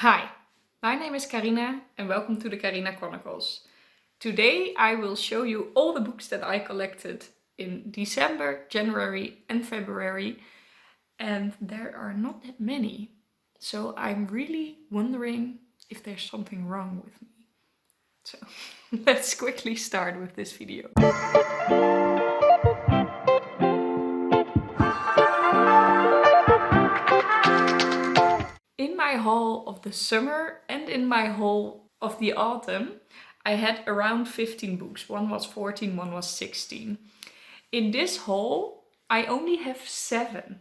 Hi, my name is Carina and welcome to the Carina Chronicles. Today I will show you all the books that I collected in December, January and February, and there are not that many. So I'm really wondering if there's something wrong with me. So let's quickly start with this video. In my haul of the summer and in my haul of the autumn, I had around 15 books. One was 14, one was 16. In this haul, I only have 7,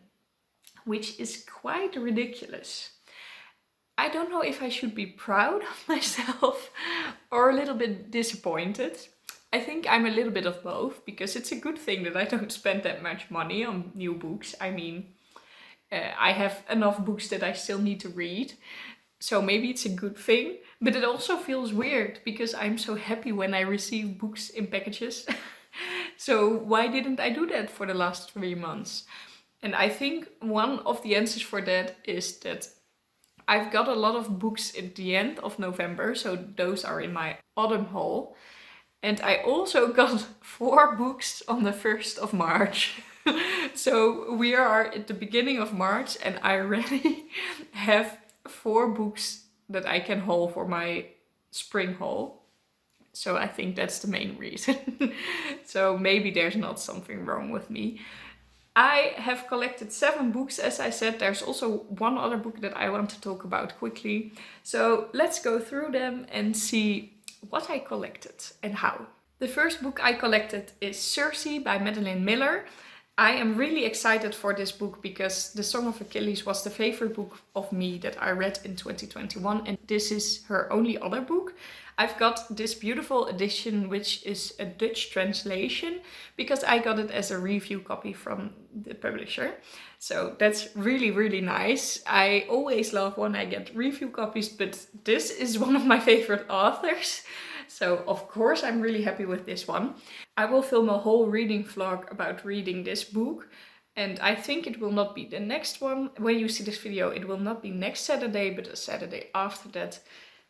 which is quite ridiculous. I don't know if I should be proud of myself or a little bit disappointed. I think I'm a little bit of both, because it's a good thing that I don't spend that much money on new books. I mean, I have enough books that I still need to read, so maybe it's a good thing. But it also feels weird because I'm so happy when I receive books in packages. So why didn't I do that for the last 3 months? And I think one of the answers for that is that I've got a lot of books at the end of November, so those are in my autumn haul. And I also got 4 books on the 1st of March. So we are at the beginning of March and I already have 4 books that I can haul for my spring haul. So I think that's the main reason. So maybe there's not something wrong with me. I have collected 7 books, as I said. There's also one other book that I want to talk about quickly. So let's go through them and see what I collected and how. The first book I collected is Circe by Madeline Miller. I am really excited for this book because The Song of Achilles was the favorite book of me that I read in 2021, and this is her only other book. I've got this beautiful edition, which is a Dutch translation, because I got it as a review copy from the publisher. So that's really, really nice. I always love when I get review copies, but this is one of my favorite authors. So of course I'm really happy with this one. I will film a whole reading vlog about reading this book. And I think it will not be the next one. When you see this video, it will not be next Saturday, but the Saturday after that.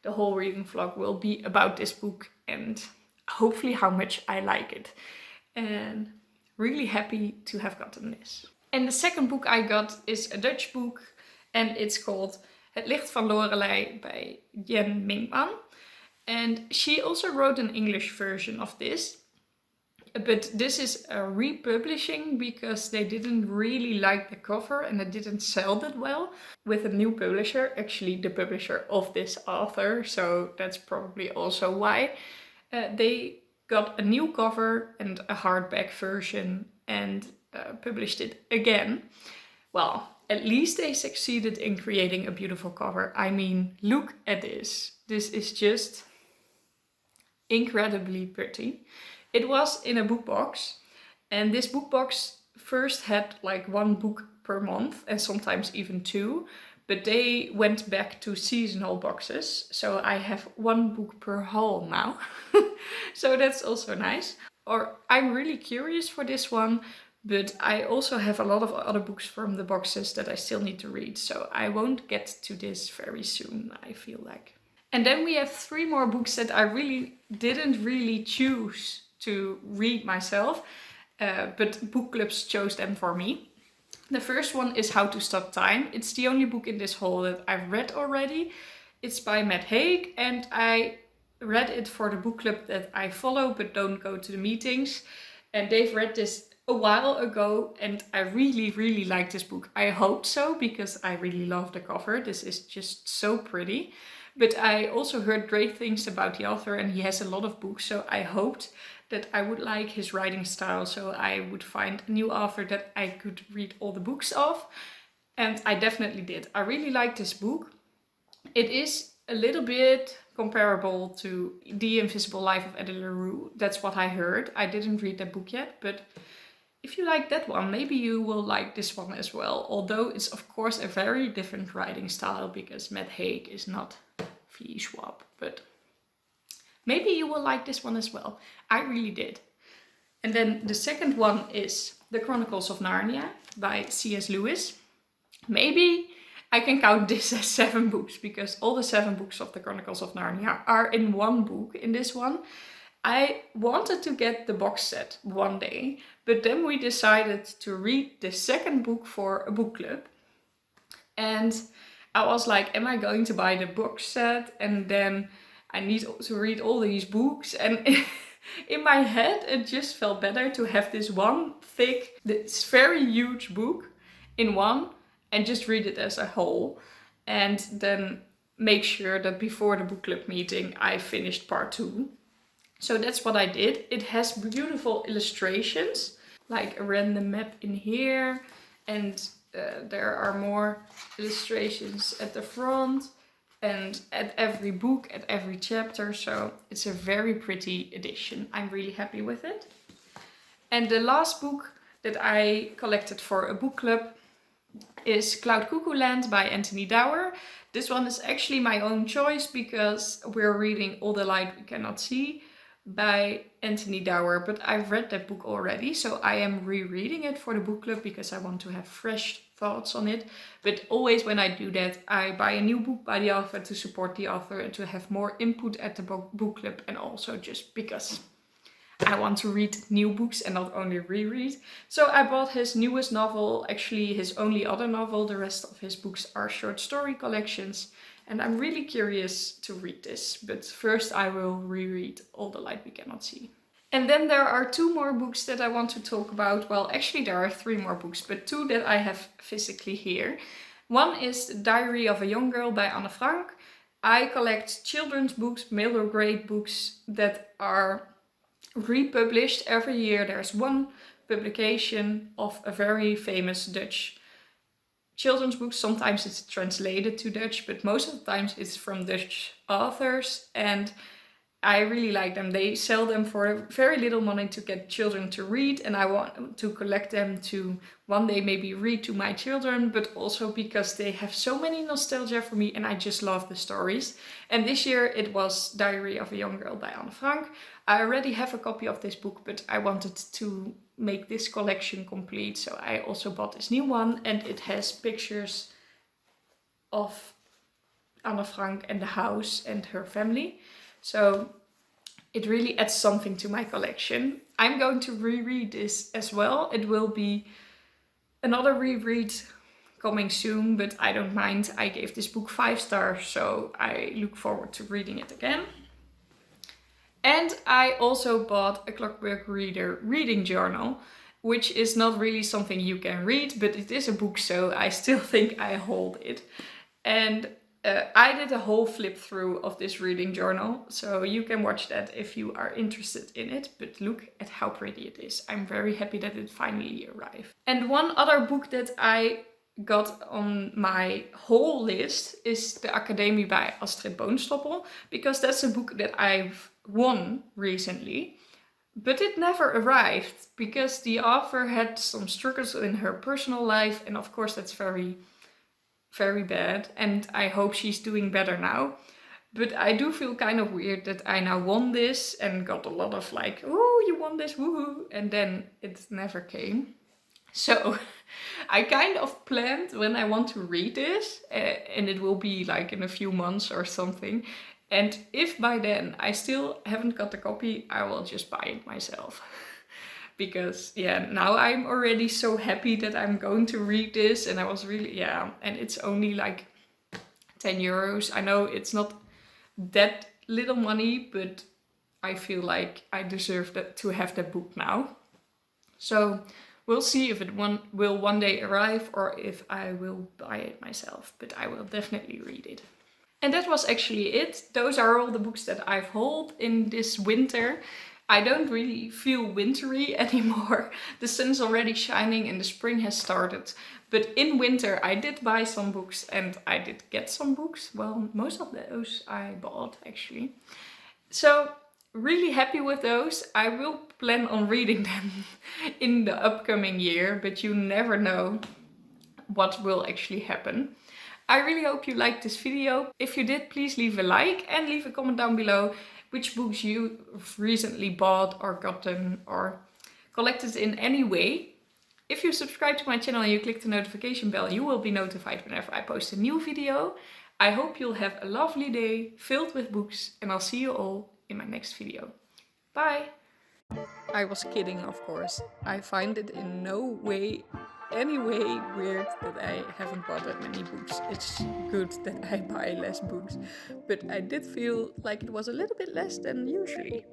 The whole reading vlog will be about this book and hopefully how much I like it. And really happy to have gotten this. And the second book I got is a Dutch book and it's called Het Licht van Lorelei by Minkman. And she also wrote an English version of this. But this is a republishing because they didn't really like the cover and it didn't sell that well, with a new publisher, actually the publisher of this author. So that's probably also why they got a new cover and a hardback version and published it again. Well, at least they succeeded in creating a beautiful cover. I mean, look at this. This is just incredibly pretty. It was in a book box, and this book box first had like 1 book per month and sometimes even 2, but they went back to seasonal boxes, so I have 1 book per haul now. So that's also nice. Or I'm really curious for this one, but I also have a lot of other books from the boxes that I still need to read, so I won't get to this very soon, I feel like. And then we have 3 more books that I didn't really choose to read myself, but book clubs chose them for me. The first one is How to Stop Time. It's the only book in this haul that I've read already. It's by Haig and I read it for the book club that I follow but don't go to the meetings. And they've read this a while ago and I really, really like this book. I hope so because I really love the cover. This is just so pretty. But I also heard great things about the author and he has a lot of books, so I hoped that I would like his writing style, so I would find a new author that I could read all the books of. And I definitely did. I really like this book. It is a little bit comparable to The Invisible Life of Eddie LaRue. That's what I heard. I didn't read that book yet, but if you like that one, maybe you will like this one as well. Although it's of course a very different writing style because Haig is not V. Schwab, but maybe you will like this one as well. I really did. And then the second one is The Chronicles of Narnia by C.S. Lewis. Maybe I can count this as 7 books because all the 7 books of the Chronicles of Narnia are in one book, in this one. I wanted to get the box set one day, but then we decided to read the second book for a book club. And I was like, am I going to buy the box set? And then I need to read all these books. And in my head, it just felt better to have this one thick, this very huge book in one and just read it as a whole. And then make sure that before the book club meeting, I finished part 2. So that's what I did. It has beautiful illustrations, like a random map in here. And there are more illustrations at the front and at every book, at every chapter. So it's a very pretty edition. I'm really happy with it. And the last book that I collected for a book club is Cloud Cuckoo Land by Anthony Doerr. This one is actually my own choice because we're reading All the Light We Cannot See by Anthony Doerr, but I've read that book already, so I am rereading it for the book club because I want to have fresh thoughts on it. But always when I do that, I buy a new book by the author to support the author and to have more input at the book club, and also just because I want to read new books and not only reread. So I bought his newest novel, actually his only other novel. The rest of his books are short story collections. And I'm really curious to read this, but first I will reread All the Light We Cannot See. And then there are 2 more books that I want to talk about. Well, actually there are 3 more books, but 2 that I have physically here. One is The Diary of a Young Girl by Anne Frank. I collect children's books, middle grade books that are republished every year. There's one publication of a very famous Dutch children's books. Sometimes it's translated to Dutch, but most of the times it's from Dutch authors, and I really like them. They sell them for very little money to get children to read, and I want to collect them to one day maybe read to my children, but also because they have so many nostalgia for me and I just love the stories. And this year it was Diary of a Young Girl by Anne Frank. I already have a copy of this book, but I wanted to make this collection complete, so I also bought this new one, and it has pictures of Anne Frank and the house and her family. So it really adds something to my collection. I'm going to reread this as well. It will be another reread coming soon, but I don't mind. I gave this book 5 stars, so I look forward to reading it again. And I also bought a Clockwork Reader reading journal, which is not really something you can read, but it is a book, so I still think I hold it. And I did a whole flip through of this reading journal, so you can watch that if you are interested in it. But look at how pretty it is. I'm very happy that it finally arrived. And one other book that I got on my whole list is the Academie by Astrid Boonstoppel, because that's a book that I've won recently, but it never arrived because the author had some struggles in her personal life, and of course that's very, very bad, and I hope she's doing better now. But I do feel kind of weird that I now won this and got a lot of like, oh, you won this, woohoo, and then it never came. So I kind of planned when I want to read this, and it will be like in a few months or something. And if by then I still haven't got the copy, I will just buy it myself. Because yeah, now I'm already so happy that I'm going to read this, and I was really, yeah, and it's only like 10 euros. I know it's not that little money, but I feel like I deserve to have that book now. So we'll see if it will one day arrive or if I will buy it myself, but I will definitely read it. And that was actually it. Those are all the books that I've hauled in this winter. I don't really feel wintry anymore. The sun's already shining and the spring has started. But in winter I did buy some books and I did get some books. Well, most of those I bought actually. So really happy with those. I will plan on reading them in the upcoming year, but you never know what will actually happen. I really hope you liked this video. If you did, please leave a like and leave a comment down below which books you've recently bought or gotten or collected in any way. If you subscribe to my channel and you click the notification bell, you will be notified whenever I post a new video. I hope you'll have a lovely day filled with books, and I'll see you all in my next video. Bye! I was kidding, of course. I find it in no way, any way weird that I haven't bought that many books. It's good that I buy less books, but I did feel like it was a little bit less than usually.